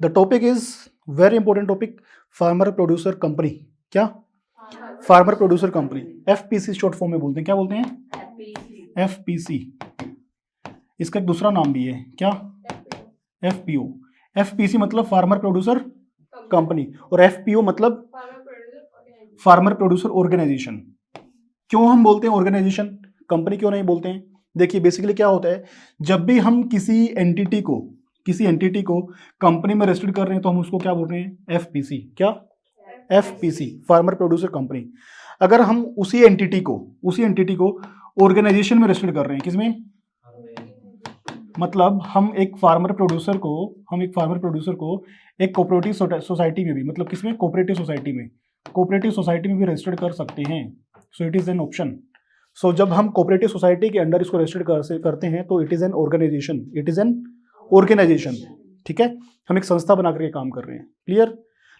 The topic is very important topic, farmer producer company. क्या? Farmer producer company, FPC short form में बोलते हैं। क्या बोलते हैं? एफपीसी। इसका एक दूसरा नाम भी है, क्या? एफपीओ। एफपीसी मतलब फार्मर प्रोड्यूसर कंपनी, और एफपीओ मतलब फार्मर प्रोड्यूसर ऑर्गेनाइजेशन। क्यों हम बोलते हैं ऑर्गेनाइजेशन, कंपनी क्यों नहीं बोलते हैं? देखिए बेसिकली क्या होता है, जब भी हम किसी एंटिटी को कंपनी में रजिस्टर्ड कर रहे हैं तो हम उसको क्या बोल रहे हैं? एफपीसी। क्या? FPC, farmer producer company. अगर हम उसी एंटिटी को ऑर्गेनाइजेशन में रजिस्टर्ड कर रहे हैं, किसमें? मतलब हम एक फार्मर प्रोड्यूसर को एक कोऑपरेटिव सोसाइटी में भी, मतलब किसमें? कोऑपरेटिव सोसाइटी में भी रजिस्टर्ड कर सकते हैं। So it is an option. सो जब हम कोऑपरेटिव सोसाइटी के अंडर इसको रजिस्टर्ड करते हैं तो इट इज एन ऑर्गेनाइजेशन। ठीक है, हम एक संस्था बना करके काम कर रहे हैं। क्लियर?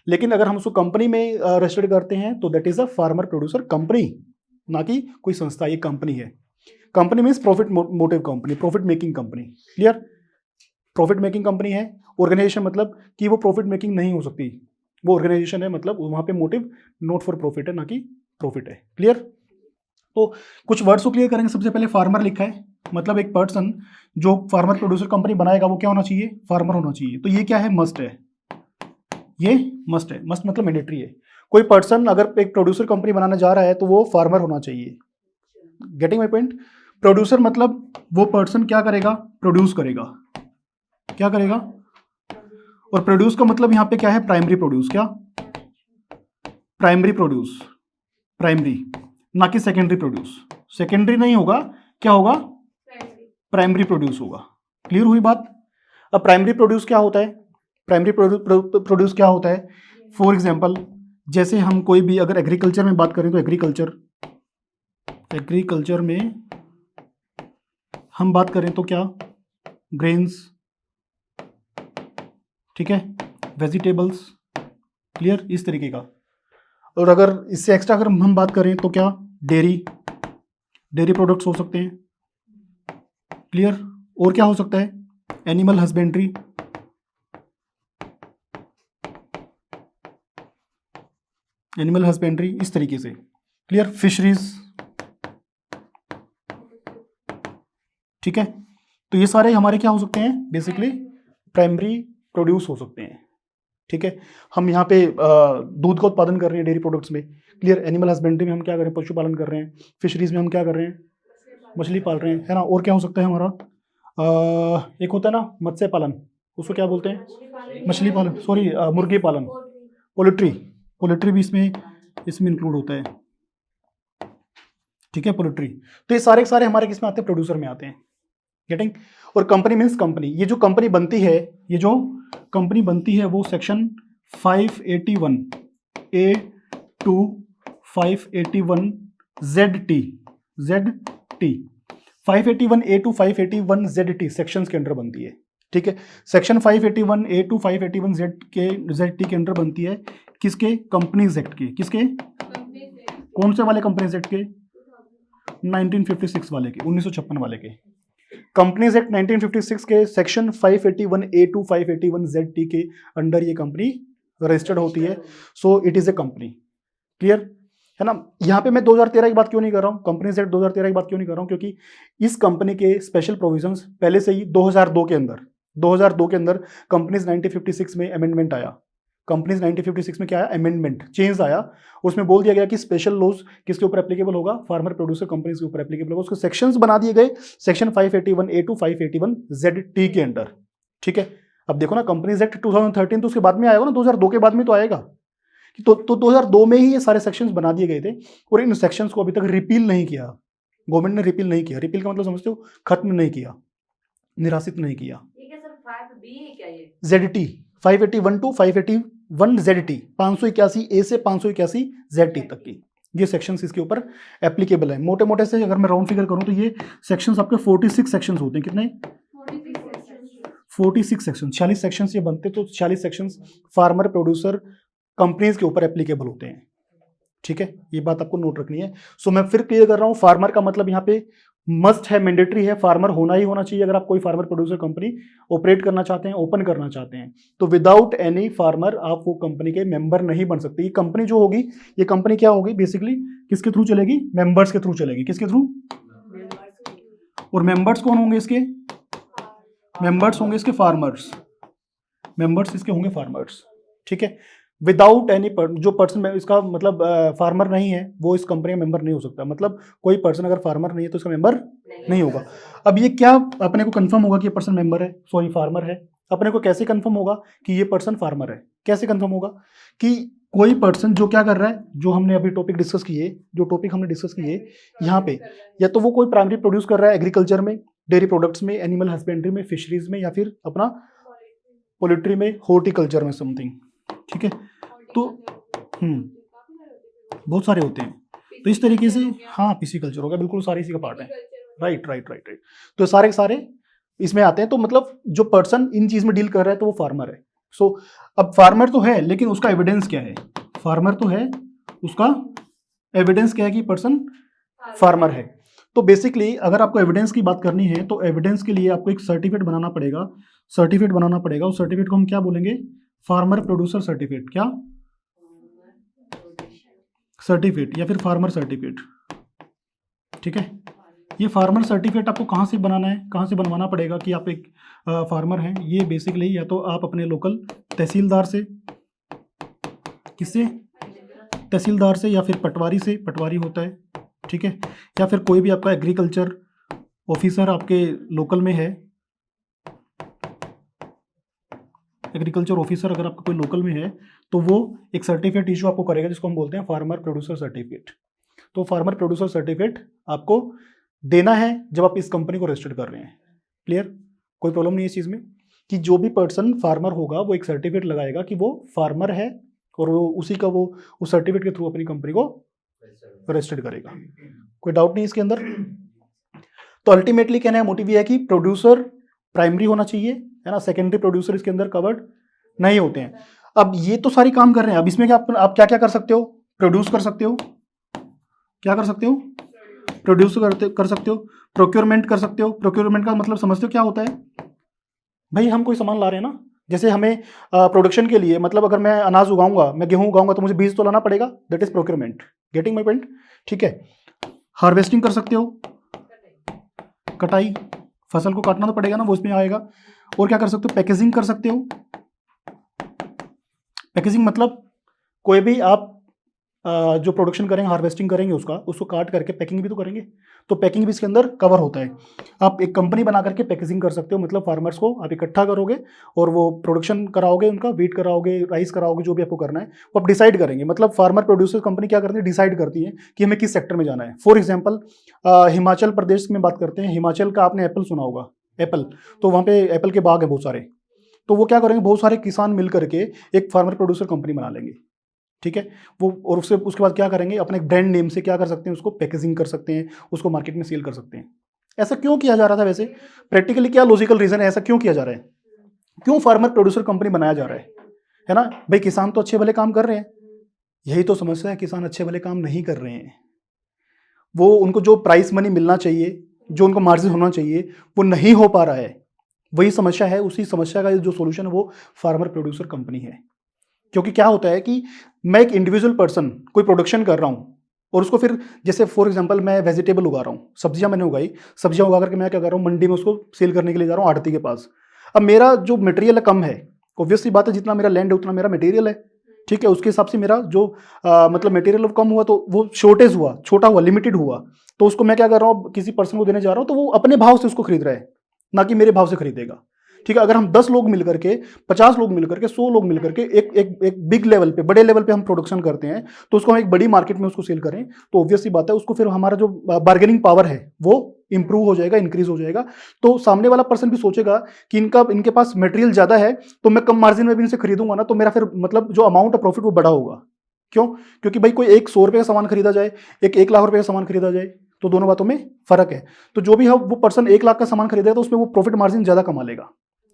लेकिन अगर हम उसको कंपनी में रजिस्टर्ड करते हैं तो that is a farmer producer company, ना कि कोई संस्था। ये कंपनी है। Company means profit motive company, profit making company. Clear? Profit making company है। ऑर्गेनाइजेशन मतलब कि वो प्रॉफिट मेकिंग नहीं हो सकती, वो ऑर्गेनाइजेशन है, मतलब वहां पे मोटिव नॉट फॉर प्रॉफिट है, ना कि प्रॉफिट है। क्लियर? तो कुछ वर्ड्स को क्लियर करेंगे। सबसे पहले फार्मर लिखा है, मतलब एक पर्सन जो फार्मर प्रोड्यूसर कंपनी बनाएगा वो क्या होना चाहिए? फार्मर होना चाहिए। तो ये क्या है? मस्ट है। ये मस्ट है। मस्ट मतलब मैंडेटरी है। कोई पर्सन अगर एक प्रोड्यूसर कंपनी बनाने जा रहा है तो वो फार्मर होना चाहिए। Getting my point? प्रोड्यूसर मतलब वो पर्सन क्या करेगा? प्रोड्यूस करेगा। क्या करेगा? और प्रोड्यूस का मतलब यहां पे क्या है? Primary produce. क्या? प्राइमरी प्रोड्यूस, प्राइमरी, ना कि सेकेंडरी प्रोड्यूस। सेकेंडरी नहीं होगा, क्या होगा? प्राइमरी प्रोड्यूस होगा। क्लियर हुई बात? अब प्राइमरी प्रोड्यूस क्या होता है? प्राइमरी प्रोड्यूस क्या होता है? फॉर एग्जाम्पल, जैसे हम कोई भी अगर एग्रीकल्चर में बात करें तो एग्रीकल्चर में हम बात करें तो क्या? ग्रेन्स, ठीक है, वेजिटेबल्स। क्लियर? इस तरीके का। और अगर इससे एक्स्ट्रा अगर हम बात करें तो क्या? डेयरी प्रोडक्ट्स हो सकते हैं। क्लियर? और क्या हो सकता है? एनिमल हस्बेंड्री, इस तरीके से। क्लियर? फिशरीज। ठीक है, तो ये सारे हमारे क्या हो सकते हैं? बेसिकली प्राइमरी प्रोड्यूस हो सकते हैं। ठीक है, हम यहाँ पे दूध का उत्पादन कर रहे हैं डेयरी प्रोडक्ट्स में। क्लियर? एनिमल हस्बेंड्री में हम क्या कर रहे हैं? पशुपालन कर रहे हैं। फिशरीज में हम क्या कर रहे हैं? मछली पाल रहे हैं, है ना। और क्या हो सकता है हमारा? एक होता है ना मत्स्य पालन, उसको क्या बोलते हैं? मछली पालन, सॉरी, मुर्गी पालन, पोल्ट्री भी इसमें इंक्लूड होता है। ठीक है, पोल्ट्री। तो ये सारे के सारे हमारे किस में आते हैं? प्रोड्यूसर में आते हैं। गेटिंग? और कंपनी मीन्स कंपनी। ये जो कंपनी बनती है वो section 581 A to 581 ZT 581 A to 581 ZT sections के अंडर बनती है। ठीक है, सेक्शन 581 ए टू 581 ZT के अंडर बनती है। किसके? कंपनीज एक्ट के। किसके? कौन से वाले कंपनीज एक्ट के? 1956 वाले के, 1956 वाले के। कंपनीज एक्ट 1956 के सेक्शन 581 ए टू 581 ZT के अंडर ये कंपनी रजिस्टर्ड होती है। सो it is a company. Clear है ना? यहाँ पे मैं 2013 की बात क्यों नहीं कर रहा हूँ? कंपनीज एक्ट 2013 की बात क्यों नहीं कर रहा हूँ? क्योंकि इस कंपनी के स्पेशल प्रोविजंस पहले से ही 2002 के अंदर कंपनीज 1956 में अमेंडमेंट आया। कंपनीज 1956 में क्या आया? अमेंडमेंट, चेंज आया। उसमें बोल दिया गया कि स्पेशल लॉज किसके ऊपर एप्लीकेबल होगा? फार्मर प्रोड्यूसर कंपनीज के ऊपर एप्लीकेबल होगा। उसके सेक्शंस बना दिए गए सेक्शन 581 ए टू 581 ZT के अंडर। ठीक है, अब देखो ना, कंपनीज एक्ट 2013 तो उसके बाद में आएगा ना, 2002 के बाद में तो आएगा। तो 2002 में ही ये सारे सेक्शंस बना दिए गए थे और इन सेक्शंस को अभी तक रिपील नहीं किया। गवर्नमेंट ने रिपील नहीं किया। रिपील का मतलब समझते हो? खत्म नहीं किया, निराशित नहीं किया। ZT 581 टू 581 ZT 581 ए से 581 ZT तक की ये सेक्शंस इसके ऊपर एप्लीकेबल है। मोटे मोटे से अगर मैं राउंड फिगर करूं तो ये सेक्शंस आपके 46 सेक्शंस होते हैं। कितने? 46 सेक्शन, 46 सेक्शंस ये बनते, तो 46 सेक्शंस फार्मर प्रोड्यूसर कंपनीज के ऊपर एप्लीकेबल होते हैं। ठीक है, ये बात आपको नोट रखनी है। सो मैं फिर क्लियर कर रहा हूं, फार्मर का मतलब यहाँ पे मस्ट है, मैंडेटरी है, फार्मर होना ही होना चाहिए अगर आप कोई फार्मर प्रोड्यूसर कंपनी ऑपरेट करना चाहते हैं, ओपन करना चाहते हैं। तो विदाउट एनी फार्मर आप वो कंपनी के मेंबर नहीं बन सकते। ये कंपनी जो होगी, ये कंपनी क्या होगी बेसिकली, किसके थ्रू चलेगी? मेंबर्स के थ्रू चलेगी। किसके थ्रू? और मेंबर्स कौन होंगे इसके? मेंबर्स होंगे इसके फार्मर्स। मेंबर्स इसके होंगे फार्मर्स, ठीक है। विदाउट एनी जो पर्सन इसका मतलब फार्मर नहीं है वो इस कंपनी का मेंबर नहीं हो सकता। मतलब कोई पर्सन अगर फार्मर नहीं है तो इसका मेंबर नहीं होगा। अब ये क्या अपने को कंफर्म होगा कि ये पर्सन मेंबर है, सॉरी फार्मर है? अपने को कैसे कंफर्म होगा कि ये पर्सन फार्मर है? कैसे कंफर्म होगा कि कोई पर्सन जो क्या कर रहा है, जो हमने अभी टॉपिक डिस्कस किए, जो टॉपिक हमने डिस्कस किए यहाँ पे, या तो वो कोई प्राइमरी प्रोड्यूस कर रहा है एग्रीकल्चर में, डेयरी प्रोडक्ट्स में, एनिमल हस्बेंड्री में, फिशरीज में, या फिर अपना पोल्ट्री में, हॉर्टिकल्चर में समथिंग, ठीक है। तो बहुत सारे होते हैं। तो इस तरीके से हाँ पिसीकल्चर हो गया, बिल्कुल सारे इसी का पार्ट है। Right right right right. तो सारे के सारे इसमें आते हैं। तो मतलब जो पर्सन इन चीज में डील कर रहा है तो वो फार्मर है। सो अब फार्मर तो है लेकिन उसका एविडेंस क्या है? फार्मर तो है, उसका एविडेंस क्या है कि पर्सन फार्मर है? तो बेसिकली अगर आपको एविडेंस की बात करनी है तो एविडेंस के लिए आपको एक सर्टिफिकेट बनाना पड़ेगा। सर्टिफिकेट बनाना पड़ेगा। उस सर्टिफिकेट को हम क्या बोलेंगे? Farmer producer certificate. क्या सर्टिफिकेट या फिर फार्मर सर्टिफिकेट, ठीक है। ये फार्मर सर्टिफिकेट आपको कहाँ से बनाना है, कहाँ से बनवाना पड़ेगा कि आप एक फार्मर हैं? ये बेसिकली या तो आप अपने लोकल तहसीलदार से, किससे? तहसीलदार से, या फिर पटवारी से, पटवारी होता है, ठीक है, या फिर कोई भी आपका एग्रीकल्चर ऑफिसर आपके लोकल में है, एग्रीकल्चर ऑफिसर अगर आपका कोई लोकल में है तो वो एक सर्टिफिकेट इशू आपको करेगा जिसको हम बोलते हैं फार्मर प्रोड्यूसर सर्टिफिकेट। तो फार्मर प्रोड्यूसर सर्टिफिकेट आपको देना है जब आप इस कंपनी को रजिस्टर्ड कर रहे हैं। क्लियर? कोई प्रॉब्लम नहीं है इस चीज़ में कि जो भी पर्सन फार्मर होगा वो एक सर्टिफिकेट लगाएगा कि वो फार्मर है और वो उसी का वो उस सर्टिफिकेट के थ्रू अपनी कंपनी को रजिस्टर्ड करेगा। कोई डाउट नहीं इसके अंदर। तो अल्टीमेटली कहना है मोटिव ये है कि प्रोड्यूसर प्राइमरी होना चाहिए, है ना, सेकेंडरी प्रोड्यूसर इसके अंदर कवर्ड नहीं होते हैं। अब ये तो सारी काम कर रहे हैं। अब इसमें क्या आप क्या क्या कर सकते हो? प्रोड्यूस कर सकते हो। क्या कर सकते हो? प्रोड्यूस कर सकते हो। प्रोक्योरमेंट कर सकते हो। प्रोक्योरमेंट का मतलब समझते हो क्या होता है? भाई हम कोई सामान ला रहे हैं ना, जैसे हमें प्रोडक्शन के लिए, मतलब अगर मैं अनाज उगाऊंगा, मैं गेहूं उगाऊंगा तो मुझे बीज तो लाना पड़ेगा। That is procurement. Getting my point? ठीक है। हार्वेस्टिंग कर सकते हो, कटाई, फसल को काटना तो पड़ेगा ना, वो इसमें आएगा। और क्या कर सकते हो? पैकेजिंग कर सकते हो। पैकेजिंग मतलब कोई भी आप जो प्रोडक्शन करेंगे, हार्वेस्टिंग करेंगे उसको काट करके पैकिंग भी तो करेंगे, तो पैकिंग भी इसके अंदर कवर होता है। आप एक कंपनी बना करके पैकेजिंग कर सकते हो, मतलब फार्मर्स को आप इकट्ठा करोगे और वो प्रोडक्शन कराओगे, उनका वीट कराओगे, राइस कराओगे, जो भी आपको करना है वो आप डिसाइड करेंगे। मतलब फार्मर प्रोड्यूसर कंपनी क्या करती है? डिसाइड करती है कि हमें किस सेक्टर में जाना है। फॉर एग्जाम्पल हिमाचल प्रदेश में बात करते हैं। हिमाचल का आपने एप्पल सुना होगा, एप्पल, तो वहाँ पे एप्पल के बाग है बहुत सारे। तो वो क्या करेंगे? बहुत सारे किसान मिल करके एक फार्मर प्रोड्यूसर कंपनी बना लेंगे, ठीक है। वो और उसके बाद क्या करेंगे? अपने ब्रांड नेम से क्या कर सकते हैं? उसको पैकेजिंग कर सकते हैं, उसको मार्केट में सेल कर सकते हैं। ऐसा क्यों किया जा रहा था? वैसे प्रैक्टिकली क्या लॉजिकल रीजन है ऐसा क्यों किया जा रहा है? क्यों फार्मर प्रोड्यूसर कंपनी बनाया जा रहा है ना? भाई किसान तो अच्छे भले काम कर रहे हैं, यही तो समस्या है, किसान अच्छे भले काम नहीं कर रहे हैं। वो उनको जो प्राइस मनी मिलना चाहिए, जो उनको मार्जिन होना चाहिए, वो नहीं हो पा रहा है। वही समस्या है। उसी समस्या का जो सोल्यूशन है वो फार्मर प्रोड्यूसर कंपनी है। क्योंकि क्या होता है कि मैं एक इंडिविजुअल पर्सन कोई प्रोडक्शन कर रहा हूँ और उसको फिर, जैसे फॉर एग्जांपल मैं वेजिटेबल उगा रहा हूँ, सब्जियां मैंने उगाई, सब्जियां उगा करके मैं क्या कर रहा हूँ? मंडी में उसको सेल करने के लिए जा रहा हूँ, आड़ती के पास। अब मेरा जो मटेरियल है कम है, ऑब्वियसली बात है, जितना मेरा लैंड है उतना मेरा मटेरियल है, ठीक है। उसके हिसाब से मेरा जो मतलब मटेरियल कम हुआ तो वो शॉर्टेज हुआ, छोटा हुआ, लिमिटेड हुआ, तो उसको मैं क्या कर रहा हूँ? किसी पर्सन को देने जा रहा हूँ, तो वो अपने भाव से उसको खरीद रहा है, ना कि मेरे भाव से खरीदेगा, ठीक है। अगर हम 10 लोग मिलकर के, 50 लोग मिलकर के, 100 लोग मिलकर के एक बिग लेवल पे, बड़े लेवल पे हम प्रोडक्शन करते हैं, तो उसको हम एक बड़ी मार्केट में उसको सेल करें, तो ऑब्वियसली बात है उसको फिर हमारा जो बार्गेनिंग पावर है वो इंप्रूव हो जाएगा, इंक्रीज हो जाएगा। तो सामने वाला पर्सन भी सोचेगा कि इनके पास मटेरियल ज्यादा है, तो मैं कम मार्जिन में भी इनसे खरीदूंगा ना, तो मेरा फिर मतलब जो अमाउंट ऑफ प्रॉफिट वो बड़ा होगा। क्यों? क्योंकि भाई कोई एक 100 रुपए का सामान खरीदा जाए, एक 1 लाख रुपए का सामान खरीदा जाए, तो दोनों बातों में फर्क है। तो जो भी है वो पर्सन 1 लाख का सामान खरीदेगा तो उसमें वो प्रॉफिट मार्जिन ज्यादा कमा लेगा,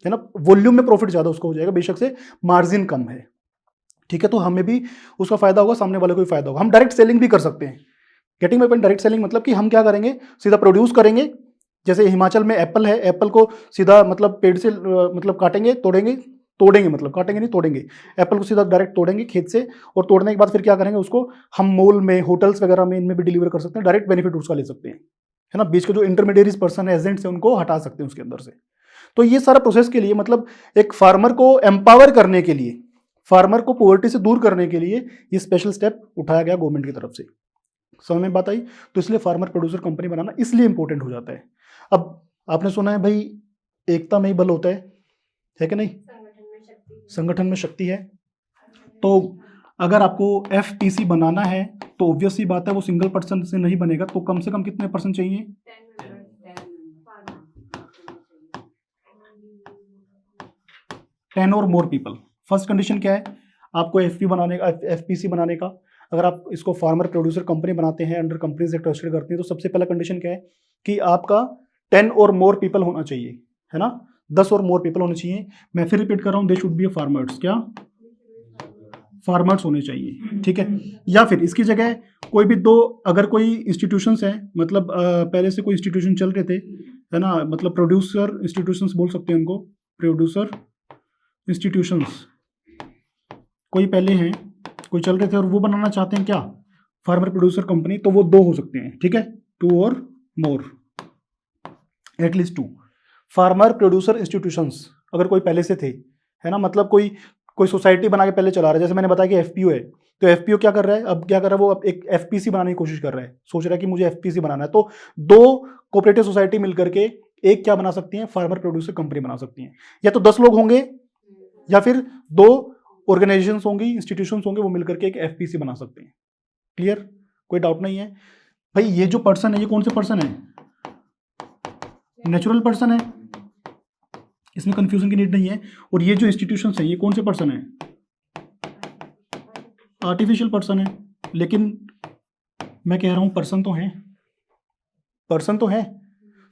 है ना। वॉल्यूम में प्रॉफिट ज्यादा उसका हो जाएगा, बेशक से मार्जिन कम है, ठीक है। तो हमें भी उसका फायदा होगा, सामने वाले को भी फायदा होगा। हम डायरेक्ट सेलिंग भी कर सकते हैं, getting my point. Direct selling मतलब कि हम क्या करेंगे, सीधा प्रोड्यूस करेंगे। जैसे हिमाचल में एप्पल है, एप्पल को सीधा मतलब पेड़ से मतलब काटेंगे, तोड़ेंगे मतलब काटेंगे नहीं, तोड़ेंगे। एप्पल को सीधा डायरेक्ट तोड़ेंगे खेत से, और तोड़ने के बाद फिर क्या करेंगे, उसको हम मॉल में, होटल्स वगैरह में, इनमें भी डिलीवर कर सकते हैं, डायरेक्ट बेनिफिट उसका ले सकते हैं, है ना। बीच के जो इंटरमीडिएट पर्सन है, एजेंट्स है, उनको हटा सकते हैं उसके अंदर से। तो ये सारा प्रोसेस के लिए मतलब एक फार्मर को एम्पावर करने के लिए, फार्मर को पॉवर्टी से दूर करने के लिए ये स्पेशल स्टेप उठाया गया गवर्नमेंट की तरफ से। समझ में बात आई? तो इसलिए फार्मर प्रोड्यूसर कंपनी बनाना इसलिए इंपॉर्टेंट हो जाता है। अब आपने सुना है भाई, एकता में ही बल होता है कि नहीं? संगठन में शक्ति है। तो अगर आपको एफपीसी बनाना है तो ऑब्वियस सी बात है वो सिंगल पर्सन से नहीं बनेगा, तो कम से कम कितने पर्सन चाहिए? 10 और मोर पीपल। फर्स्ट कंडीशन क्या है आपको एफपीसी बनाने का? अगर आप इसको फार्मर प्रोड्यूसर कंपनी बनाते हैं, अंडर कंपनीज एक्ट रजिस्टर्ड करते हैं, तो सबसे पहला कंडीशन क्या है कि आपका 10 और मोर पीपल होना चाहिए, है ना। 10 और मोर पीपल होने चाहिए। मैं फिर रिपीट कर रहा हूं, दे शुड बी फार्मर्स। क्या? फार्मर्स होने चाहिए, ठीक है। या फिर इसकी जगह कोई भी दो, अगर कोई इंस्टीट्यूशंस हैं, मतलब पहले से कोई इंस्टीट्यूशन चल रहे थे, है ना, मतलब प्रोड्यूसर इंस्टीट्यूशंस बोल सकते हैं उनको, प्रोड्यूसर इंस्टीट्यूशंस कोई पहले हैं, कोई चल रहे थे और वो बनाना चाहते हैं क्या, फार्मर प्रोड्यूसर कंपनी, तो वो 2 हो सकते हैं, ठीक है। 2 और मोर, एटलीस्ट 2 फार्मर प्रोड्यूसर इंस्टीट्यूशंस अगर कोई पहले से थे, है ना, मतलब कोई सोसाइटी बना के पहले चला रहा है। जैसे मैंने बताया कि एफपीओ है, तो एफपीओ क्या कर रहा है, अब क्या कर रहा है, वो अब एक एफपीसी बनाने की कोशिश कर रहा है, सोच रहा है कि मुझे एफपीसी बनाना है। तो 2 कोऑपरेटिव सोसाइटी मिलकर के एक क्या बना सकती हैं, फार्मर प्रोड्यूसर कंपनी बना सकती हैं। या तो 10 लोग होंगे, या फिर 2 ऑर्गेनाइजेशंस होंगी, इंस्टीट्यूशंस होंगे, वो मिलकर के एक एफपीसी बना सकते हैं। क्लियर? कोई डाउट नहीं है भाई? ये जो पर्सन है, ये कौन से पर्सन है? नेचुरल पर्सन है, इसमें कंफ्यूजन की नीड नहीं है। और ये जो इंस्टीट्यूशंस हैं, ये कौन से पर्सन है? आर्टिफिशियल पर्सन है। लेकिन मैं कह रहा हूं पर्सन तो है, पर्सन तो है।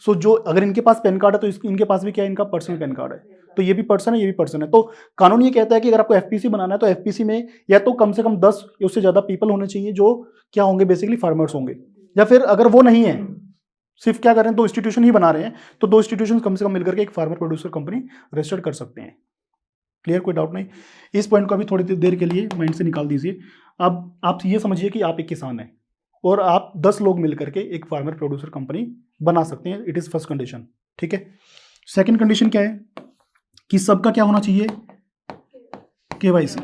सो जो अगर इनके पास पैन कार्ड है तो इनके पास भी क्या है, इनका पर्सनल पैन कार्ड है, तो ये भी पर्सन है, ये भी पर्सन है। तो कानून ये कहता है कि अगर आपको एफपीसी बनाना है तो एफपीसी में या तो कम से कम 10 या उससे ज्यादा पीपल होने चाहिए जो क्या होंगे, बेसिकली फार्मर्स होंगे। या फिर अगर वो नहीं है, सिर्फ क्या कर रहे हैं, 2 इंस्टीट्यूशन ही बना रहे हैं, तो 2 इंस्टीट्यूशन कम से कम मिलकर के एक फार्मर प्रोड्यूसर कंपनी रजिस्टर्ड कर सकते हैं। क्लियर? कोई डाउट नहीं? इस पॉइंट को अभी थोड़ी देर के लिए माइंड से निकाल दीजिए। अब आप ये समझिए कि आप एक किसान हैं और आप 10 लोग मिलकर के एक फार्मर प्रोड्यूसर कंपनी बना सकते हैं। इट इज फर्स्ट कंडीशन, ठीक है। सेकंड कंडीशन क्या है कि सबका क्या होना चाहिए, केवाईसी,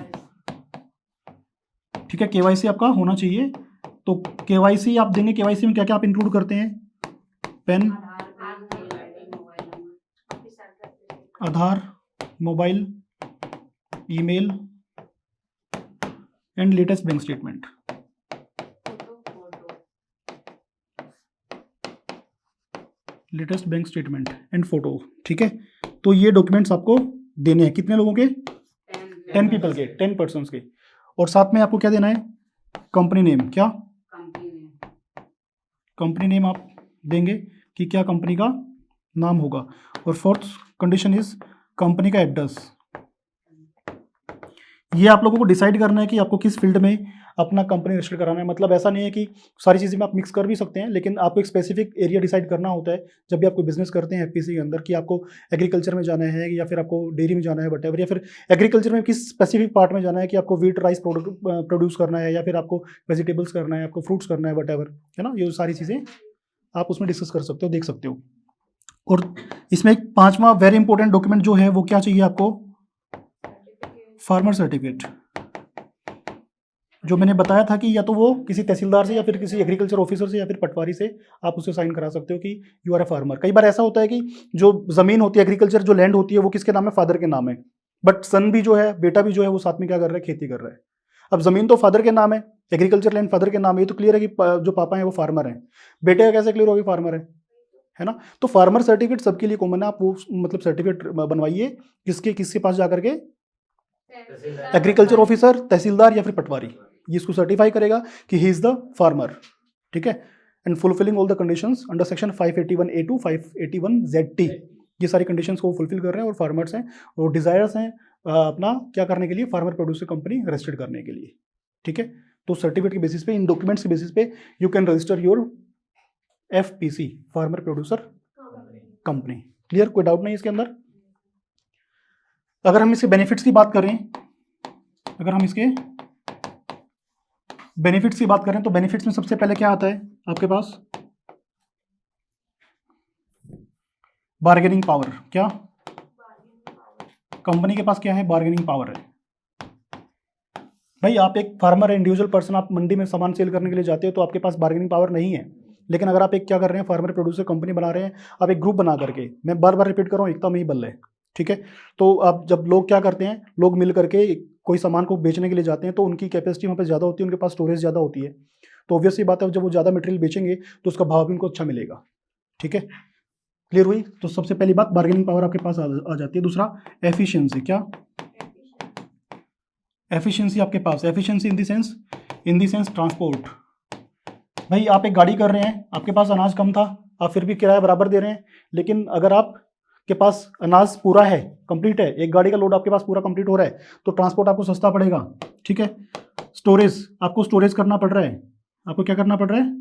ठीक है। केवाईसी आपका होना चाहिए। तो केवाईसी आप देंगे, केवाईसी में क्या क्या आप इंक्लूड करते हैं? PAN, Aadhaar, mobile, email and latest bank statement. Latest bank statement and photo, ठीक है। तो ये डॉक्यूमेंट्स आपको देने हैं कितने लोगों के? 10 पीपल के, 10 पर्सन के। और साथ में आपको क्या देना है? Company name. क्या? कंपनी नेम आप देंगे कि क्या कंपनी का नाम होगा। और फोर्थ कंडीशन इज कंपनी का एड्रेस। ये आप लोगों को डिसाइड करना है कि आपको किस फील्ड में अपना कंपनी रजिस्टर कराना है। मतलब ऐसा नहीं है कि सारी चीज़ें में आप मिक्स कर भी सकते हैं, लेकिन आपको एक स्पेसिफिक एरिया डिसाइड करना होता है जब भी आपको बिजनेस करते हैं एफपीसी के अंदर, कि आपको एग्रीकल्चर में जाना है या फिर आपको डेयरी में जाना है वटेवर, या फिर एग्रीकल्चर में किस स्पेसिफिक पार्ट में जाना है कि आपको व्हीट राइस प्रोड्यूस करना है, या फिर आपको वेजिटेबल्स करना है, आपको फ्रूट्स करना है, वटेवर, है ना। ये सारी चीज़ें आप उसमें डिस्कस कर सकते हो, देख सकते हो। और इसमें एक 5वां वेरी इंपॉर्टेंट डॉक्यूमेंट जो है वो क्या चाहिए आपको? Farmer certificate. जो मैंने बताया था कि या तो वो किसी तहसीलदार से या फिर किसी एग्रीकल्चर ऑफिसर से या फिर पटवारी से आप उसे साइन करा सकते हो कि यू आर ए फार्मर। कई बार ऐसा होता है कि जो ज़मीन होती है, एग्रीकल्चर जो लैंड होती है, वो किसके नाम है? फादर के नाम है, बट सन भी जो है, बेटा भी जो है, वो साथ में क्या कर रहा है? खेती कर रहा है। अब ज़मीन तो फादर के नाम है, एग्रीकल्चर लैंड फादर के नाम है, ये तो क्लियर है कि जो पापा हैं वो फार्मर हैं। बेटे का कैसे क्लियर होगी फार्मर है ना। तो फार्मर सर्टिफिकेट सबके लिए कॉमन है। आप वो मतलब सर्टिफिकेट बनवाइए किसके पास जाकर के? एग्रीकल्चर ऑफिसर, तहसीलदार या फिर पटवारी। ये इसको सर्टिफाई करेगा कि ही इज द फार्मर, ठीक है। And fulfilling all the conditions under section 581A to 581ZT। ये सारी कंडीशंस को फुलफिल कर रहे हैं और फार्मर्स हैं और डिजायर्स हैं अपना क्या करने के लिए? फार्मर प्रोड्यूसर कंपनी रजिस्टर्ड करने के लिए, ठीक है। तो सर्टिफिकेट के बेसिस पे, इन डॉक्यूमेंट्स के बेसिस पे you can register your FPC, farmer producer company. Clear, कोई डाउट नहीं इसके अंदर। अगर हम इसके बेनिफिट्स की बात करें, तो बेनिफिट्स में सबसे पहले क्या आता है आपके पास? Bargaining power. क्या कंपनी के पास क्या है? बार्गेनिंग पावर है। भाई आप एक फार्मर है, इंडिविजुअल पर्सन, आप मंडी में सामान सेल करने के लिए जाते हो तो आपके पास बार्गेनिंग पावर नहीं है। लेकिन अगर आप एक क्या कर रहे हैं, फार्मर प्रोड्यूसर कंपनी बना रहे हैं, आप एक ग्रुप बना करके, मैं बार बार रिपीट कर रहा हूँ, एकता में ही बल है, ठीक है। तो अब जब लोग क्या करते हैं, लोग मिल करके कोई सामान को बेचने के लिए जाते हैं तो उनकी कैपेसिटी वहाँ पे ज़्यादा होती है, उनके पास स्टोरेज ज़्यादा होती है, तो ऑब्वियस सी बात है जब वो ज़्यादा मटेरियल बेचेंगे तो उसका भाव भी उनको अच्छा मिलेगा, ठीक है। क्लियर हुई? तो सबसे पहली बात बार्गेनिंग पावर आपके पास आ जाती है। दूसरा एफिशिएंसी। क्या एफिशिएंसी आपके पास? Efficiency in the sense transport. भाई आप एक गाड़ी कर रहे हैं, आपके पास अनाज कम था, आप फिर भी किराया बराबर दे रहे हैं, लेकिन अगर आपके पास अनाज पूरा है, कंप्लीट है, एक गाड़ी का लोड आपके पास पूरा कंप्लीट हो रहा है, तो ट्रांसपोर्ट आपको सस्ता पड़ेगा, ठीक है। स्टोरेज, आपको स्टोरेज करना पड़ रहा है, आपको क्या करना पड़ रहा है?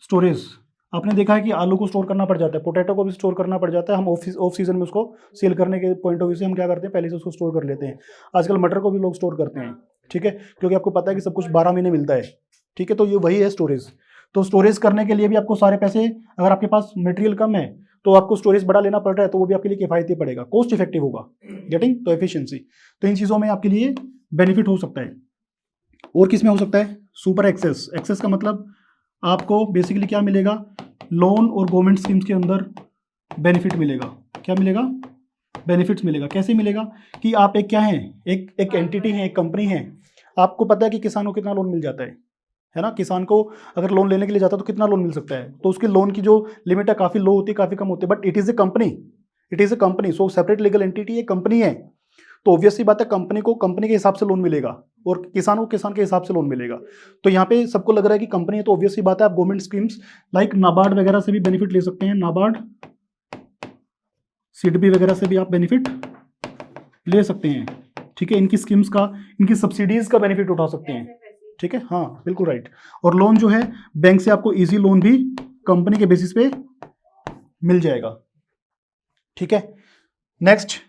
स्टोरेज। आपने देखा है कि आलू को स्टोर करना पड़ जाता है, पोटैटो को भी स्टोर करना पड़ जाता है, हम ऑफ सीजन में उसको सेल करने के पॉइंट ऑफ व्यू से हम क्या करते हैं, पहले से उसको स्टोर कर लेते हैं। आजकल मटर को भी लोग स्टोर करते हैं, ठीक है, क्योंकि आपको पता है कि सब कुछ 12 महीने मिलता है, ठीक है। तो ये वही है स्टोरेज। तो स्टोरेज करने के लिए भी आपको सारे पैसे, अगर आपके पास मटेरियल कम है तो आपको स्टोरेज बड़ा लेना पड़ रहा है, तो वो भी आपके लिए किफायती पड़ेगा, कॉस्ट इफेक्टिव होगा। गेटिंग? तो एफिशिएंसी, तो इन चीज़ों में आपके लिए बेनिफिट हो सकता है। और किस में हो सकता है? Super access. एक्सेस का मतलब आपको बेसिकली क्या मिलेगा? लोन और गवर्नमेंट स्कीम्स के अंदर बेनिफिट मिलेगा। क्या मिलेगा? बेनिफिट्स मिलेगा। कैसे मिलेगा? कि आप एक क्या है, एक एंटिटी है, एक कंपनी है, आपको पता है कि किसानों को कितना लोन मिल जाता है ना। किसान को अगर लोन लेने के लिए जाता है तो कितना लोन मिल सकता है, तो उसके लोन की जो लिमिट है काफ़ी लो होती है, काफ़ी कम होती है, but it is a company, so separate legal entity, एक कंपनी है, तो ऑब्वियस सी बात है कंपनी को कंपनी के हिसाब से लोन मिलेगा और किसान को किसान के हिसाब से लोन मिलेगा। तो यहाँ पे सबको लग रहा है कि कंपनी है, तो ऑब्वियस सी बात है आप गवर्नमेंट स्कीम्स लाइक नाबार्ड वगैरह से भी बेनिफिट ले सकते हैं, नाबार्ड, सिडबी वगैरह से भी आप बेनिफिट ले सकते हैं, ठीक है। इनकी स्कीम्स का, इनकी सब्सिडीज का बेनिफिट उठा सकते हैं, ठीक है। हाँ बिल्कुल राइट। और लोन जो है बैंक से आपको इजी लोन भी कंपनी के बेसिस पे मिल जाएगा, ठीक है। नेक्स्ट,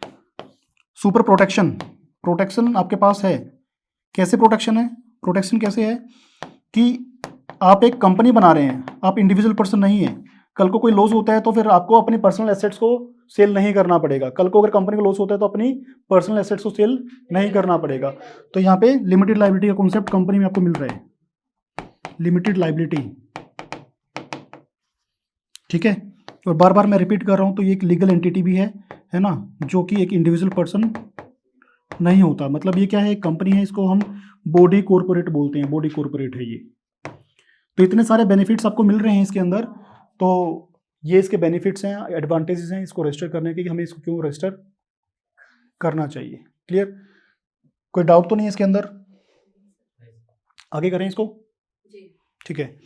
सुपर प्रोटेक्शन आपके पास है। कैसे प्रोटेक्शन है? प्रोटेक्शन कैसे है कि आप एक कंपनी बना रहे हैं, आप इंडिविजुअल पर्सन नहीं है, कल को कोई लॉस होता है तो फिर आपको अपनी पर्सनल एसेट्स को सेल नहीं करना पड़ेगा। कल को अगर कंपनी को लॉस होता है तो अपनी पर्सनल एसेट्स को सेल नहीं करना पड़ेगा। तो यहाँ पे लिमिटेड लायबिलिटी का कॉन्सेप्ट कंपनी में आपको मिल रहा है, लिमिटेड लायबिलिटी, ठीक है। और बार बार मैं रिपीट कर रहा हूँ, तो ये एक लीगल एंटिटी भी है ना, जो कि एक इंडिविजुअल पर्सन नहीं होता। मतलब ये क्या है, एक कंपनी है, इसको हम बॉडी कॉर्पोरेट बोलते हैं, बॉडी कॉर्पोरेट है ये। तो इतने सारे बेनिफिट्स आपको मिल रहे हैं इसके अंदर, तो ये इसके बेनिफिट्स हैं, एडवांटेजेस हैं इसको रजिस्टर करने के, कि हमें इसको क्यों रजिस्टर करना चाहिए। क्लियर? कोई डाउट तो नहीं है इसके अंदर? आगे करें इसको, ठीक है।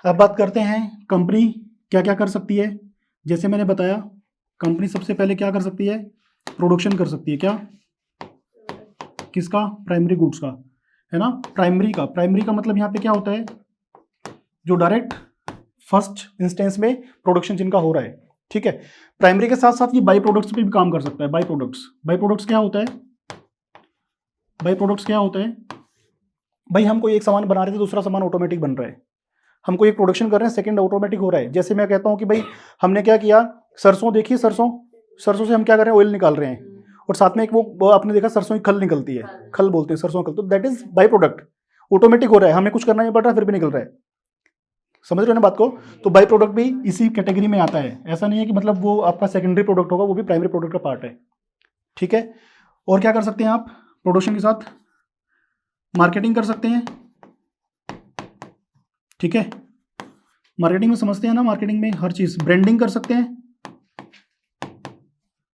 अब बात करते हैं कंपनी क्या क्या कर सकती है। जैसे मैंने बताया, कंपनी सबसे पहले क्या कर सकती है? प्रोडक्शन कर सकती है। क्या? किसका? प्राइमरी गुड्स का, है ना। प्राइमरी का मतलब यहाँ पे क्या होता है? जो डायरेक्ट फर्स्ट इंस्टेंस में प्रोडक्शन जिनका हो रहा है, ठीक है। प्राइमरी के साथ साथ ये बाई प्रोडक्ट्स पे भी काम कर सकता है। बाई प्रोडक्ट्स क्या होता है? भाई हम कोई एक सामान बना रहे थे, दूसरा सामान ऑटोमेटिक बन रहा है। हम कोई एक प्रोडक्शन कर रहे हैं, सेकंड ऑटोमेटिक हो रहा है। जैसे मैं कहता हूँ कि भाई हमने क्या किया, सरसों देखिए, सरसों से हम क्या कर रहे हैं, ऑयल निकाल रहे हैं, और साथ में एक वो आपने देखा सरसों की खल निकलती है, खल बोलते हैं सरसों खल, तो that is by product, automatic हो रहा है, हमें कुछ करना नहीं पड़ रहा, फिर भी निकल रहा है। समझ रहे हो ना बात को? तो बाई प्रोडक्ट भी इसी कैटेगरी में आता है। ऐसा नहीं है कि मतलब वो आपका सेकेंडरी प्रोडक्ट होगा, वो भी प्राइमरी प्रोडक्ट का पार्ट है, ठीक है। और क्या कर सकते हैं आप प्रोडक्शन के साथ? मार्केटिंग कर सकते हैं, ठीक है। मार्केटिंग में समझते हैं ना, मार्केटिंग में हर चीज, ब्रांडिंग कर सकते हैं।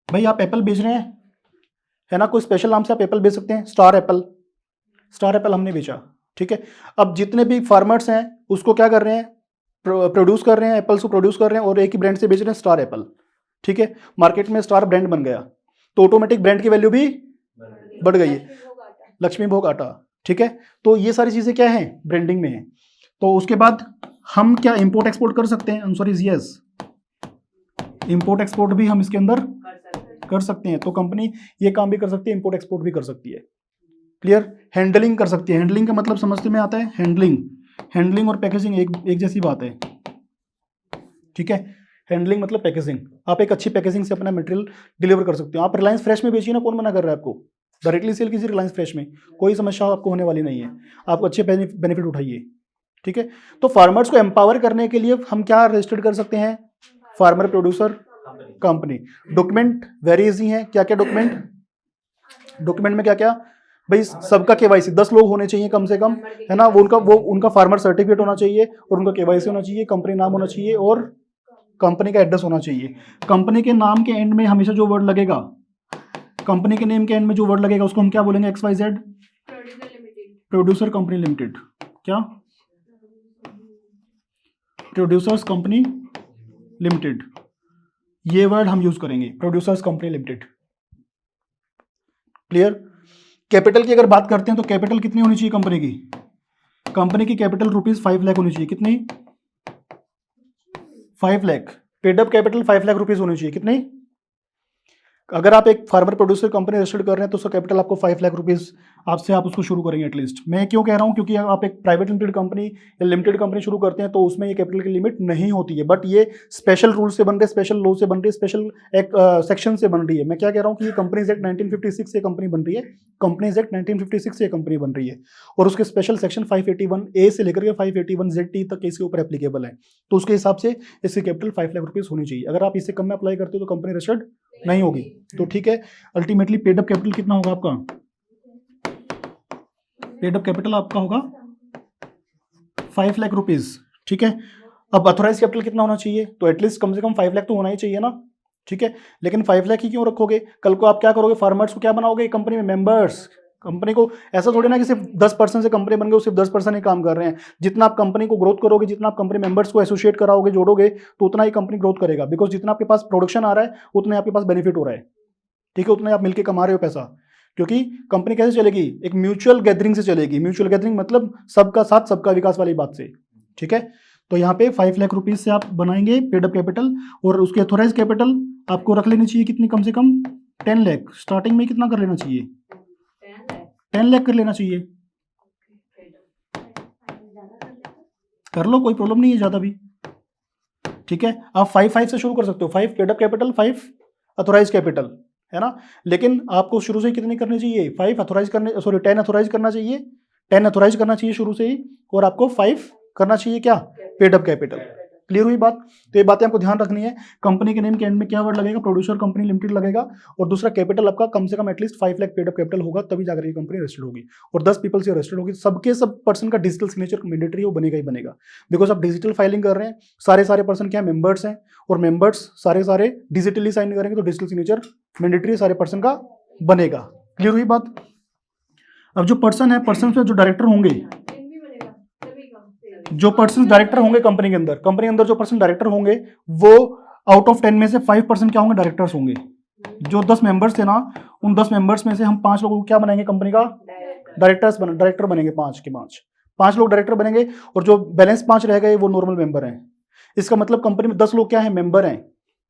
भाई आप एप्पल बेच रहे हैं, है ना, कोई स्पेशल नाम से आप एप्पल बेच सकते हैं, स्टार एप्पल हमने बेचा, ठीक है। अब जितने भी फार्मर्स हैं उसको क्या कर रहे हैं, प्रोड्यूस कर रहे हैं, एप्पल्स को प्रोड्यूस कर रहे हैं और एक ही ब्रांड से बेच रहे हैं, स्टार एप्पल, ठीक है। मार्केट में स्टार ब्रांड बन गया, तो ऑटोमेटिक ब्रांड की वैल्यू भी बढ़ गई है। लक्ष्मी भोग आटा, ठीक है, तो ये सारी चीजें क्या है, ब्रांडिंग में है। तो उसके बाद हम क्या इंपोर्ट एक्सपोर्ट कर सकते हैं, सॉरी यस, इंपोर्ट एक्सपोर्ट भी हम इसके अंदर कर सकते हैं। तो कंपनी ये काम भी कर सकती है, इंपोर्ट एक्सपोर्ट भी कर सकती है। क्लियर, हैंडलिंग कर सकती है। हैंडलिंग का मतलब समझते में आता है, हैंडलिंग और पैकेजिंग एक जैसी बात है, ठीक है। हैंडलिंग मतलब पैकेजिंग, आप एक अच्छी पैकेजिंग से अपना मटेरियल डिलीवर कर सकते हो। आप रिलायंस फ्रेश में बेचिए ना, कौन मना कर रहा है आपको, डायरेक्टली सेल कीजिए रिलायंस फ्रेश में, कोई समस्या आपको होने वाली नहीं है, आप अच्छे बेनिफिट उठाइए, ठीक है। तो फार्मर्स को एम्पावर करने के लिए हम क्या रजिस्टर्ड कर सकते हैं, farmer producer company. Document very easy है, क्या क्या डॉक्यूमेंट में क्या क्या भाई, सबका केवाईसी 10 लोग होने चाहिए कम से कम, है ना, वो उनका फार्मर सर्टिफिकेट होना चाहिए और उनका केवाईसी होना चाहिए, कंपनी नाम होना चाहिए और कंपनी का एड्रेस होना चाहिए। कंपनी के नाम के एंड में हमेशा जो वर्ड लगेगा, कंपनी के नेम के एंड में जो वर्ड लगेगा उसको हम क्या बोलेंगे, XYZ प्रोड्यूसर कंपनी लिमिटेड, क्या प्रोड्यूसर्स कंपनी लिमिटेड, ये वर्ड हम यूज करेंगे, producers company limited. Clear. Capital की अगर बात करते हैं तो कैपिटल कितनी होनी चाहिए कंपनी की कैपिटल ₹5 लाख होनी चाहिए। कितनी, 5 lakh. Paid up capital 5 lakh rupees होनी चाहिए। कितनी, अगर आप एक फार्मर प्रोड्यूसर कंपनी रजिस्टर्ड कर रहे हैं तो उसका कैपिटल आपको 5 लाख रुपीज आपसे आप उसको शुरू करेंगे एटलीस्ट। मैं क्यों कह रहा हूं, क्योंकि आप एक प्राइवेट लिमिटेड कंपनी या लिमिटेड कंपनी शुरू करते हैं तो उसमें ये कैपिटल की लिमिट नहीं होती है, बट ये स्पेशल रूल से बन रहे, स्पेशल लॉ से बन रही है, स्पेशल एक सेक्शन से बन रही है। मैं क्या कह रहा हूँ कि ये कंपनीज एक्ट 1956 से कंपनी बन रही है, कंपनीज एक्ट 1956 से कंपनी बन रही है और उसके स्पेशल सेक्शन 581A से लेकर के 581ZT तक इसके ऊपर एप्लीकेबल है। तो उसके हिसाब से इसकी कैपिटल 5 लाख रुपीज होनी चाहिए। अगर आप इससे कम में अप्लाई करते हो तो कंपनी रजिस्टर्ड नहीं होगी। तो ठीक है, अल्टीमेटली पेड अप कैपिटल कितना होगा आपका, पेड अप कैपिटल आपका होगा 5 लाख रुपीज, ठीक है। अब अथोराइज कैपिटल कितना होना चाहिए, तो एटलीस्ट कम से कम 5 लाख तो होना ही चाहिए ना, ठीक है। लेकिन 5 लाख ही क्यों रखोगे, कल को आप क्या करोगे, फार्मर्स को क्या बनाओगे कंपनी में, मेंबर्स। कंपनी को ऐसा थोड़ी ना कि सिर्फ 10% से कंपनी बन गई, सिर्फ 10% ही काम कर रहे हैं। जितना आप कंपनी को ग्रोथ करोगे, जितना आप कंपनी मेंबर्स को एसोसिएट कराओगे, जोड़ोगे, तो उतना ही कंपनी ग्रोथ करेगा। बिकॉज जितना आपके पास प्रोडक्शन आ रहा है उतने आपके पास बेनिफिट हो रहा है, ठीक है, उतने आप मिलकर कमा रहे हो पैसा। क्योंकि कंपनी कैसे चलेगी, एक म्यूचुअल गैदरिंग से चलेगी। म्यूचुअल गैदरिंग मतलब सबका साथ सबका विकास वाली बात से, ठीक है। तो यहाँ पे 5 लाख रुपीज से आप बनाएंगे पेड अप कैपिटल और उसके अथोराइज कैपिटल आपको रख लेनी चाहिए कितनी, कम से कम 10 लाख। स्टार्टिंग में कितना कर लेना चाहिए, 10 लाख कर लेना चाहिए। कर लो, कोई प्रॉब्लम नहीं है ज्यादा भी, ठीक है। आप 5 से शुरू कर सकते हो, 5 paid up capital, 5 authorised capital, है ना। लेकिन आपको शुरू से ही कितनी करनी चाहिए, 5 अथोराइज करने, सॉरी 10 अथोराइज करना चाहिए, 10 अथोराइज करना चाहिए शुरू से ही, और आपको 5 करना चाहिए क्या, पेड अप कैपिटल। क्लियर हुई बात। तो ये बातें आपको ध्यान रखनी है। कंपनी के नेम के एंड में क्या वर्ड लगेगा, प्रोड्यूसर कंपनी लिमिटेड लगेगा, और दूसरा कैपिटल आपका कम से कम at least 5 lakh paid up capital होगा, तभी जाकर ये कंपनी रजिस्टर्ड होगी। और 10 पीपल से रजिस्टर्ड होगी। सबके सब पर्सन का डिजिटल सिग्नेचर मैंडेटरी वो बनेगा ही बनेगा, बिकॉज आप डिजिटल फाइलिंग कर रहे हैं। सारे पर्सन क्या मेंबर्स हैं, और मेंबर्स सारे डिजिटली साइन करेंगे, तो डिजिटल सिग्नेचर मैंडेटरी सारे पर्सन का बनेगा। क्लियर हुई बात। अब जो पर्सन है, पर्सन में जो डायरेक्टर होंगे, जो पर्सन डायरेक्टर होंगे कंपनी के अंदर जो पर्सन डायरेक्टर होंगे, वो आउट ऑफ 10 में से 5% क्या होंगे, डायरेक्टर्स होंगे। जो 10 मेंबर्स थे ना, उन 10 मेंबर्स में से हम 5 लोगों को क्या बनाएंगे, कंपनी का डायरेक्टर बनेंगे। 5 लोग डायरेक्टर बनेंगे, और जो बैलेंस 5 रह गए वो नॉर्मल मेंबर हैं। इसका मतलब कंपनी में 10 लोग क्या है, मेंबर हैं,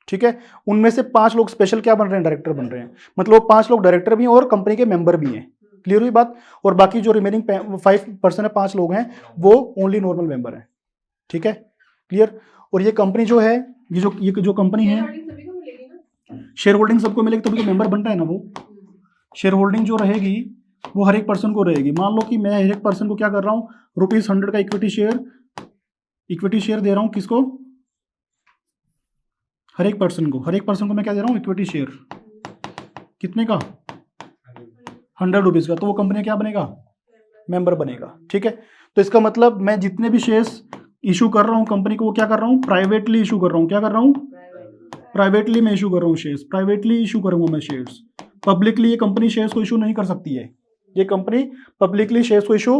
ठीक है। उनमें से 5 लोग स्पेशल क्या बन रहे हैं, डायरेक्टर बन रहे हैं। मतलब 5 लोग डायरेक्टर भी हैं और कंपनी के मेंबर भी हैं। क्लियर हुई बात। और बाकी जो रिमेनिंग 5% है, 5 लोग हैं, वो ओनली नॉर्मल मेंबर हैं, ठीक है। क्लियर। और ये कंपनी जो है, ये जो कंपनी है, शेयर होल्डिंग सबको मिलेगी, तभी तो मेंबर बनता है ना। वो शेयर होल्डिंग जो रहेगी वो हर एक पर्सन को रहेगी। मान लो कि मैं हर एक पर्सन को क्या कर रहा हूँ, ₹100 का इक्विटी शेयर दे रहा हूँ। किसको, हर एक पर्सन को मैं क्या दे रहा हूँ, इक्विटी शेयर। कितने का, ₹100 का। तो वो कंपनी क्या बनेगा, मेंबर बनेगा, ठीक है। तो इसका मतलब मैं जितने भी शेयर्स इशू कर रहा हूँ कंपनी को, वो क्या कर रहा हूँ, प्राइवेटली इशू कर रहा हूँ। क्या कर रहा हूँ, प्राइवेटली मैं इशू कर रहा हूँ शेयर्स, प्राइवेटली इशू करूंगा मैं शेयर्स। पब्लिकली ये कंपनी शेयर्स को इशू नहीं कर सकती है। ये कंपनी पब्लिकली शेयर्स को इशू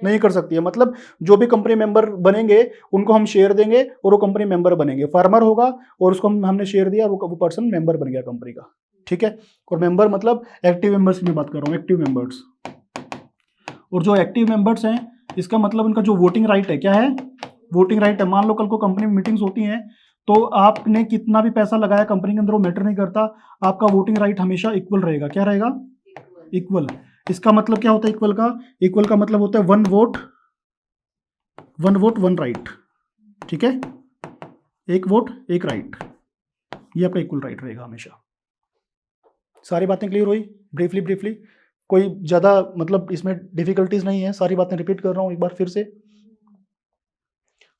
नहीं कर सकती है। मतलब जो भी कंपनी मेंबर बनेंगे उनको हम शेयर देंगे और वो कंपनी मेंबर बनेंगे। फार्मर होगा और उसको हमने शेयर दिया, वो पर्सन मेंबर बन गया कंपनी का, ठीक है। और मेंबर मतलब एक्टिव मेंबर्स की मैं बात कर रहा हूँ, एक्टिव मेंबर्स। और जो एक्टिव मेंबर्स हैं इसका मतलब उनका जो वोटिंग राइट है, क्या है, वोटिंग राइट है। मान लो कल को कंपनी में मीटिंग्स होती हैं तो आपने कितना भी पैसा लगाया कंपनी के अंदर वो मैटर नहीं करता, आपका वोटिंग राइट हमेशा इक्वल रहेगा। क्या रहेगा, इक्वल। इसका मतलब क्या होता है इक्वल का, इक्वल का मतलब होता है वन वोट वन राइट, ठीक है, एक वोट एक राइट, ये आपका इक्वल राइट रहेगा हमेशा। सारी बातें क्लियर हुई ब्रीफली, कोई ज़्यादा मतलब इसमें डिफिकल्टीज नहीं है, सारी बातें रिपीट कर रहा हूँ एक बार फिर से।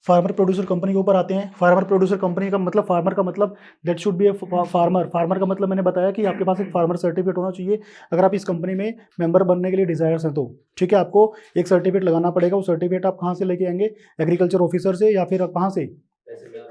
फार्मर प्रोड्यूसर कंपनी के ऊपर आते हैं। फार्मर प्रोड्यूसर कंपनी का मतलब, फार्मर का मतलब that should be a farmer. Farmer का मतलब मैंने बताया कि आपके पास एक फार्मर सर्टिफिकेट होना चाहिए अगर आप इस कंपनी में मेंबर बनने के लिए डिजायर्स हैं तो, ठीक है। आपको एक सर्टिफिकेट लगाना पड़ेगा। वो सर्टिफिकेट आप कहाँ से लेके आएंगे, एग्रीकल्चर ऑफिसर से या फिर आप कहाँ से,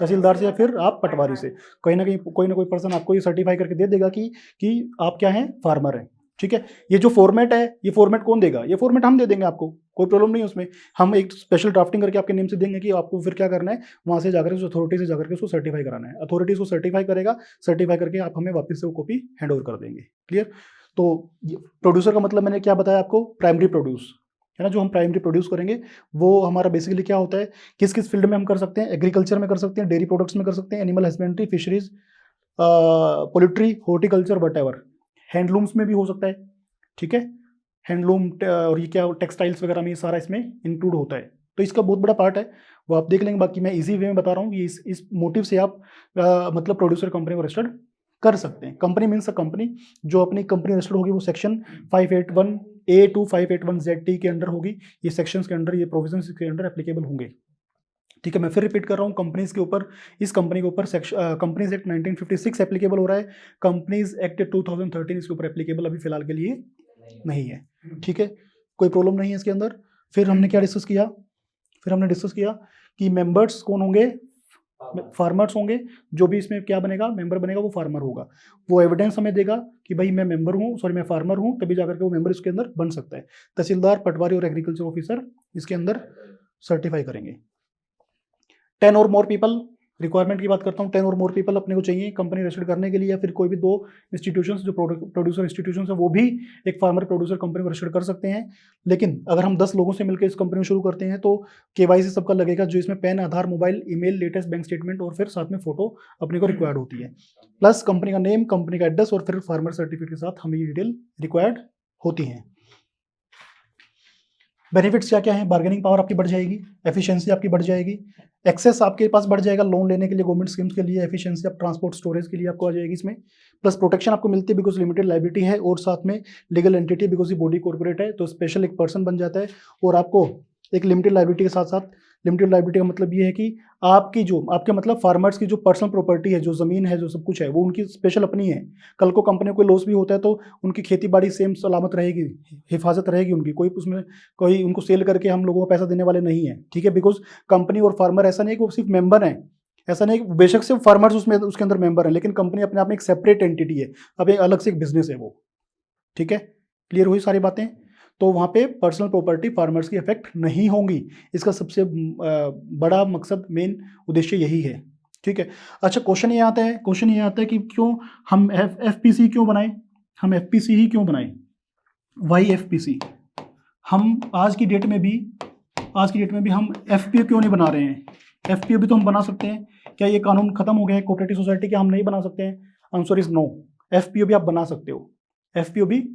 तहसीलदार से, या फिर आप पटवारी से। कहीं ना कहीं कोई ना कोई पर्सन आपको ये सर्टिफाई करके दे देगा कि आप क्या हैं, फार्मर हैं, ठीक है। ये जो फॉर्मेट है, ये फॉर्मेट कौन देगा, ये फॉर्मेट हम दे देंगे आपको, कोई प्रॉब्लम नहीं है उसमें। हम एक स्पेशल ड्राफ्टिंग करके आपके नेम से देंगे कि आपको फिर क्या करना है, वहाँ से जाकर उस अथॉरिटी से जाकर के उसको सर्टिफाई कराना है। अथॉरिटी उसको सर्टिफाई करेगा, सर्टिफाई करके आप हमें वापस से वो कॉपी हैंड ओवर कर देंगे। क्लियर। तो प्रोड्यूसर का मतलब मैंने क्या बताया आपको, प्राइमरी प्रोड्यूस है ना, जो हम प्राइमरी प्रोड्यूस करेंगे वो हमारा बेसिकली क्या होता है, किस किस फील्ड में हम कर सकते हैं, एग्रीकल्चर में कर सकते हैं, डेयरी प्रोडक्ट्स में कर सकते हैं, animal husbandry, fisheries, poultry, horticulture, what, handlooms में भी हो सकता है, ठीक है। हैंडलूम और ये क्या टेक्सटाइल्स वगैरह में ये सारा इसमें इंक्लूड होता है। तो इसका बहुत बड़ा पार्ट है, वो आप देख लेंगे। बाकी मैं इजी वे में बता रहा हूँ, ये इस मोटिव से आप मतलब प्रोड्यूसर कंपनी को रजिस्टर्ड कर सकते हैं। कंपनी मीन्स अ कंपनी, जो अपनी कंपनी रजिस्टर्ड होगी वो सेक्शन 581A to 581ZT के अंडर होगी। ये सेक्शंस के अंडर, ये प्रोविजंस के अंडर एप्लीकेबल होंगे, ठीक है। मैं फिर रिपीट कर रहा हूँ, कंपनीज के ऊपर, इस कंपनी के ऊपर कंपनीज एक्ट 1956 एप्लीकेबल हो रहा है, कंपनीज एक्ट 2013 इसके ऊपर एप्लीकेबल अभी फिलहाल के लिए नहीं है, ठीक है। कोई प्रॉब्लम नहीं है इसके अंदर। फिर हमने क्या डिस्कस किया, फिर हमने डिस्कस किया कि मेंबर्स कौन होंगे, फार्मर्स होंगे। जो भी इसमें क्या बनेगा, मेंबर बनेगा, वो फार्मर होगा। वो एविडेंस हमें देगा कि भाई मैं मेंबर हूँ, सॉरी मैं फार्मर हूँ, तभी जाकर के वो मेंबर इसके अंदर बन सकता है। तहसीलदार, पटवारी और एग्रीकल्चर ऑफिसर इसके अंदर सर्टिफाई करेंगे। 10 और मोर पीपल, रिक्वायरमेंट की बात करता हूँ, 10 और मोर पीपल अपने को चाहिए कंपनी रजिस्टर्ड करने के लिए, या फिर कोई भी 2 इंस्टीट्यूशंस जो प्रोड्यूसर इंस्टीट्यूशंस है वो भी एक फार्मर प्रोड्यूसर कंपनी को रजिस्टर्ड कर सकते हैं। लेकिन अगर हम 10 लोगों से मिलकर इस कंपनी को शुरू करते हैं तो KYC सबका लगेगा, जो इसमें PAN, Aadhaar, mobile, email, latest bank statement और फिर साथ में फोटो अपने को रिक्वायर्ड होती है, प्लस कंपनी का नेम, कंपनी का एड्रेस और फिर फार्मर सर्टिफिकेट के साथ हमें ये डिटेल रिक्वायर्ड होती हैं। बेनिफिट्स क्या क्या हैं, बार्गेनिंग पावर आपकी बढ़ जाएगी, एफिशिएंसी आपकी बढ़ जाएगी, एक्सेस आपके पास बढ़ जाएगा लोन लेने के लिए, गवर्नमेंट स्कीम्स के लिए, एफिशिएंसी आप ट्रांसपोर्ट स्टोरेज के लिए आपको आ जाएगी इसमें, प्लस प्रोटेक्शन आपको मिलती है बिकॉज लिमिटेड लायबिलिटी है, और साथ में लीगल एंटिटी बिकॉज ये बॉडी कॉर्पोरेट है तो स्पेशल एक पर्सन बन जाता है। और आपको एक लिमिटेड लायबिलिटी के साथ साथ, लिमिटेड लायबिलिटी का मतलब ये है कि आपकी जो, आपके मतलब फार्मर्स की जो पर्सनल प्रॉपर्टी है, जो ज़मीन है, जो सब कुछ है, वो उनकी स्पेशल अपनी है। कल को कंपनी को कोई लॉस भी होता है तो उनकी खेती बाड़ी सेम सलामत रहेगी, हिफाजत रहेगी उनकी, कोई उसमें कोई उनको सेल करके हम लोगों को पैसा देने वाले नहीं है, ठीक है। बिकॉज कंपनी और फार्मर ऐसा नहीं है कि वो सिर्फ मेंबर हैं, ऐसा नहीं, बेशक से फार्मर्स उसमें उसके अंदर मेंबर हैं, लेकिन कंपनी अपने आप में एक सेपरेट एंटिटी है, अब एक अलग से एक बिजनेस है वो, ठीक है। क्लियर हुई सारी बातें। तो वहाँ पे पर्सनल प्रॉपर्टी फार्मर्स की इफेक्ट नहीं होंगी, इसका सबसे बड़ा मकसद, मेन उद्देश्य यही है, ठीक है। अच्छा, क्वेश्चन ये आता है कि क्यों हम FPC क्यों बनाएं, हम FPC ही क्यों बनाएं, वाई FPC। हम आज की डेट में भी हम FPO क्यों नहीं बना रहे हैं। FPO भी तो हम बना सकते हैं, क्या ये कानून खत्म हो गया है कोऑपरेटिव सोसाइटी के, हम नहीं बना सकते हैं? आंसर इज नो, FPO भी आप बना सकते हो, FPO भी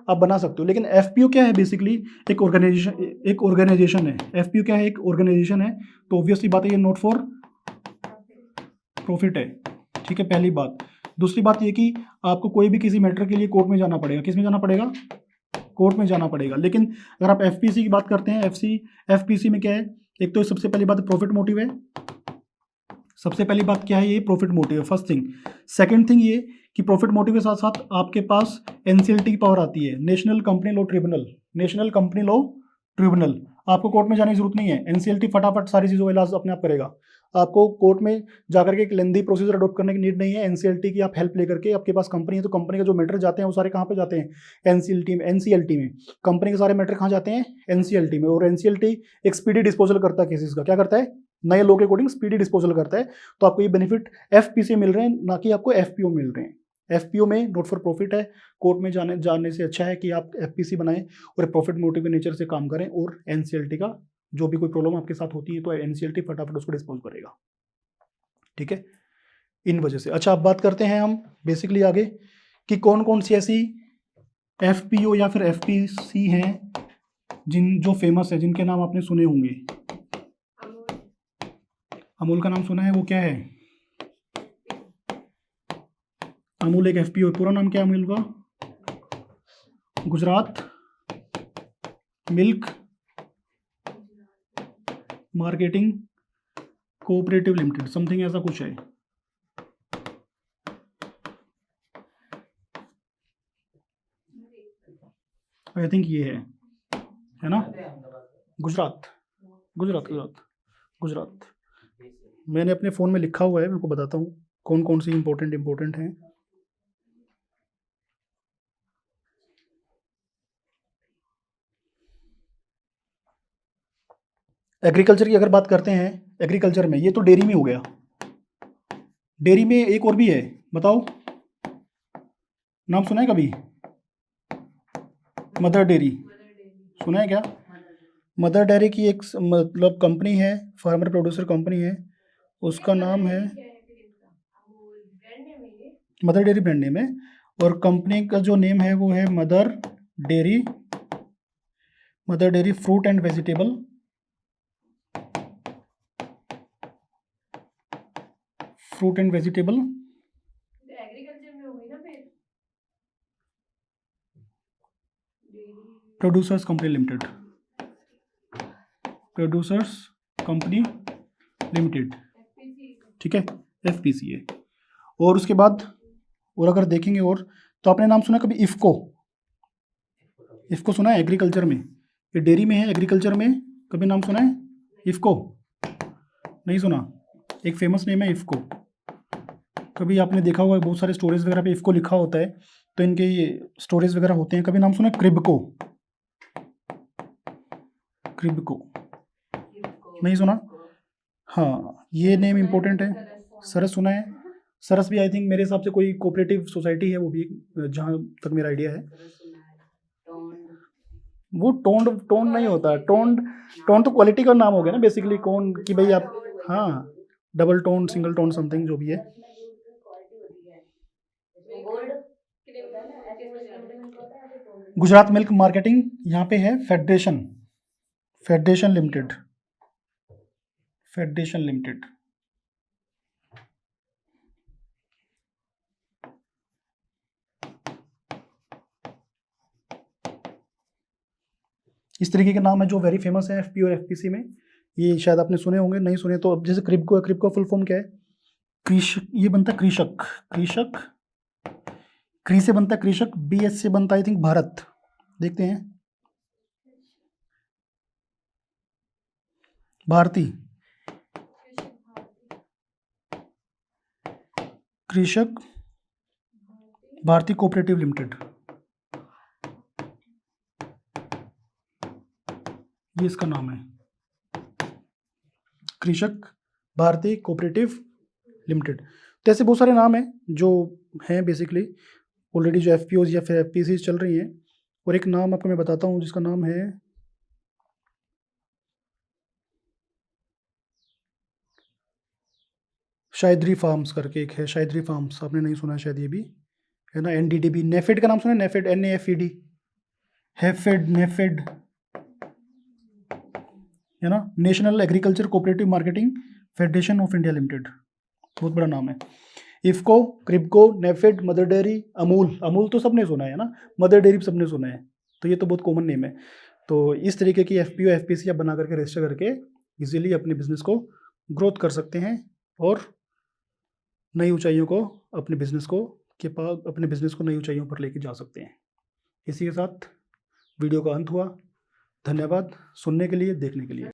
आप बना सकते हो। लेकिन FPO क्या है, बेसिकली एक ऑर्गेनाइजेशन है। FPO क्या है, एक ऑर्गेनाइजेशन है, तो ऑब्वियसली बात है ये नॉट फॉर प्रॉफिट है, ठीक है, पहली बात। दूसरी बात ये कि आपको कोई भी किसी मैटर के लिए कोर्ट में जाना पड़ेगा, किस में जाना पड़ेगा, कोर्ट में जाना पड़ेगा। लेकिन अगर आप FPC की बात करते हैं, FPC में क्या है, एक तो सबसे पहली बात प्रॉफिट मोटिव है, सबसे पहली बात क्या है, ये प्रॉफिट मोटिव है, फर्स्ट थिंग। सेकंड थिंग ये कि प्रॉफिट मोटिव के साथ साथ आपके पास NCLT की पावर आती है, national company law tribunal, national company law tribunal. आपको कोर्ट में जाने की जरूरत नहीं है, NCLT फटाफट सारी चीज़ों का इलाज अपने आप करेगा। आपको कोर्ट में जाकर के एक लेंदी प्रोसीजर अडॉप्ट करने की नीड नहीं है। NCLT की आप हेल्प लेकर के, आपके पास कंपनी है तो कंपनी के जो मैटर जाते हैं वो सारे कहाँ पे जाते हैं, NCLT में। कंपनी के सारे मैटर कहाँ जाते हैं, NCLT में। और NCLT एक स्पीडी डिस्पोजल करता है केसेस का, क्या करता है, नए लॉ के अकॉर्डिंग स्पीडी डिस्पोजल करता है। तो आपको ये बेनिफिट FPC मिल रहे हैं, ना कि आपको FPO मिल रहे हैं। एफपीओ में नॉट फॉर प्रॉफिट है, कोर्ट में जाने से अच्छा है कि आप एफपीसी बनाएं और प्रॉफिट मोटिव के नेचर से काम करें, और एनसीएलटी का जो भी कोई प्रॉब्लम आपके साथ होती है तो एनसीएलटी फटाफट उसको डिस्पोज करेगा, ठीक है, इन वजह से। अच्छा, अब बात करते हैं हम बेसिकली आगे कि कौन कौन सी ऐसी एफपीओ या फिर एफपीसी हैं जो फेमस है, जिनके नाम आपने सुने होंगे। अमूल का नाम सुना है, वो क्या है? अमूल एक एफपीओ है। पूरा नाम क्या है अमूल का? Gujarat milk marketing cooperative limited, something ऐसा कुछ है। आई थिंक ये है ना? गुजरात गुजरात गुजरात गुजरात। मैंने अपने फ़ोन में लिखा हुआ है, मैं आपको बताता हूँ कौन कौन सी इंपॉर्टेंट हैं। एग्रीकल्चर की अगर बात करते हैं, एग्रीकल्चर में ये तो डेयरी में हो गया। डेयरी में एक और भी है, बताओ नाम सुना है कभी? मदर डेयरी सुना है क्या? मदर डेयरी की एक मतलब कंपनी है, फार्मर प्रोड्यूसर कंपनी है, उसका नाम है मदर डेयरी, ब्रांड नेम है, और कंपनी का जो नेम है वो है mother dairy fruit and vegetable agriculture में होगी ना फिर, producers company limited, producers company limited, ठीक है, एफपीसी है। और उसके बाद और अगर देखेंगे और तो आपने नाम सुना कभी इफ्को? इफ्को सुना है एग्रीकल्चर में? ये डेयरी में है, एग्रीकल्चर में कभी नाम सुना है इफ्को? नहीं सुना? एक फेमस नेम है इफ्को। कभी आपने देखा होगा बहुत सारे स्टोरेज वगैरह पे इफ्को लिखा होता है, तो इनके ये स्टोरेज वगैरह होते हैं। कभी नाम सुना है क्रिबको? नहीं सुना? हाँ, ये नेम इम्पोर्टेंट है। सरस सुना है? सरस भी आई थिंक मेरे हिसाब से कोई कोऑपरेटिव सोसाइटी है, वो भी जहाँ तक मेरा आइडिया है। वो टोंड नहीं होता, टोंड तो क्वालिटी का नाम हो गया ना बेसिकली, कौन कि भाई आप, हाँ, double tone, single tone, something जो भी है। गुजरात मिल्क मार्केटिंग यहाँ पे है फेडरेशन लिमिटेड। इस तरीके के नाम है जो वेरी फेमस है एफपी और एफपीसी में। ये शायद आपने सुने होंगे, नहीं सुने तो अब जैसे क्रिबको फुल फॉर्म क्या है? कृषक, ये बनता है कृषक, क्री से बनता है कृषक, बीएस से बनता है आई थिंक भारत। देखते हैं, भारती कृषक भारती कोऑपरेटिव लिमिटेड, ये इसका नाम है, कृषक भारती कोऑपरेटिव लिमिटेड। तो ऐसे बहुत सारे नाम हैं जो हैं बेसिकली ऑलरेडी जो एफपीओज या फिर एफपीसी चल रही हैं। और एक नाम आपको मैं बताता हूँ जिसका नाम है शायदरी फार्म्स करके एक है, शायदरी फार्म्स, आपने नहीं सुना शायद, ये भी है ना। एनडीडीबी, नेफेड का नाम सुना है? नेफेड, NAFED, नेफेड है ना, national agriculture cooperative marketing federation of India limited, बहुत बड़ा नाम है। इफ्को, क्रिबको, नेफेड, मदर डेयरी, अमूल तो सबने सुना है ना, मदर डेयरी सबने सुना है, तो ये तो बहुत कॉमन नेम है। तो इस तरीके की एफपीओ एफपीसी आप बना करके रजिस्टर करके इजीली अपने बिजनेस को ग्रोथ कर सकते हैं और नई ऊंचाइयों को अपने बिजनेस को नई ऊंचाइयों पर लेके जा सकते हैं। इसी के साथ वीडियो का अंत हुआ। धन्यवाद सुनने के लिए, देखने के लिए।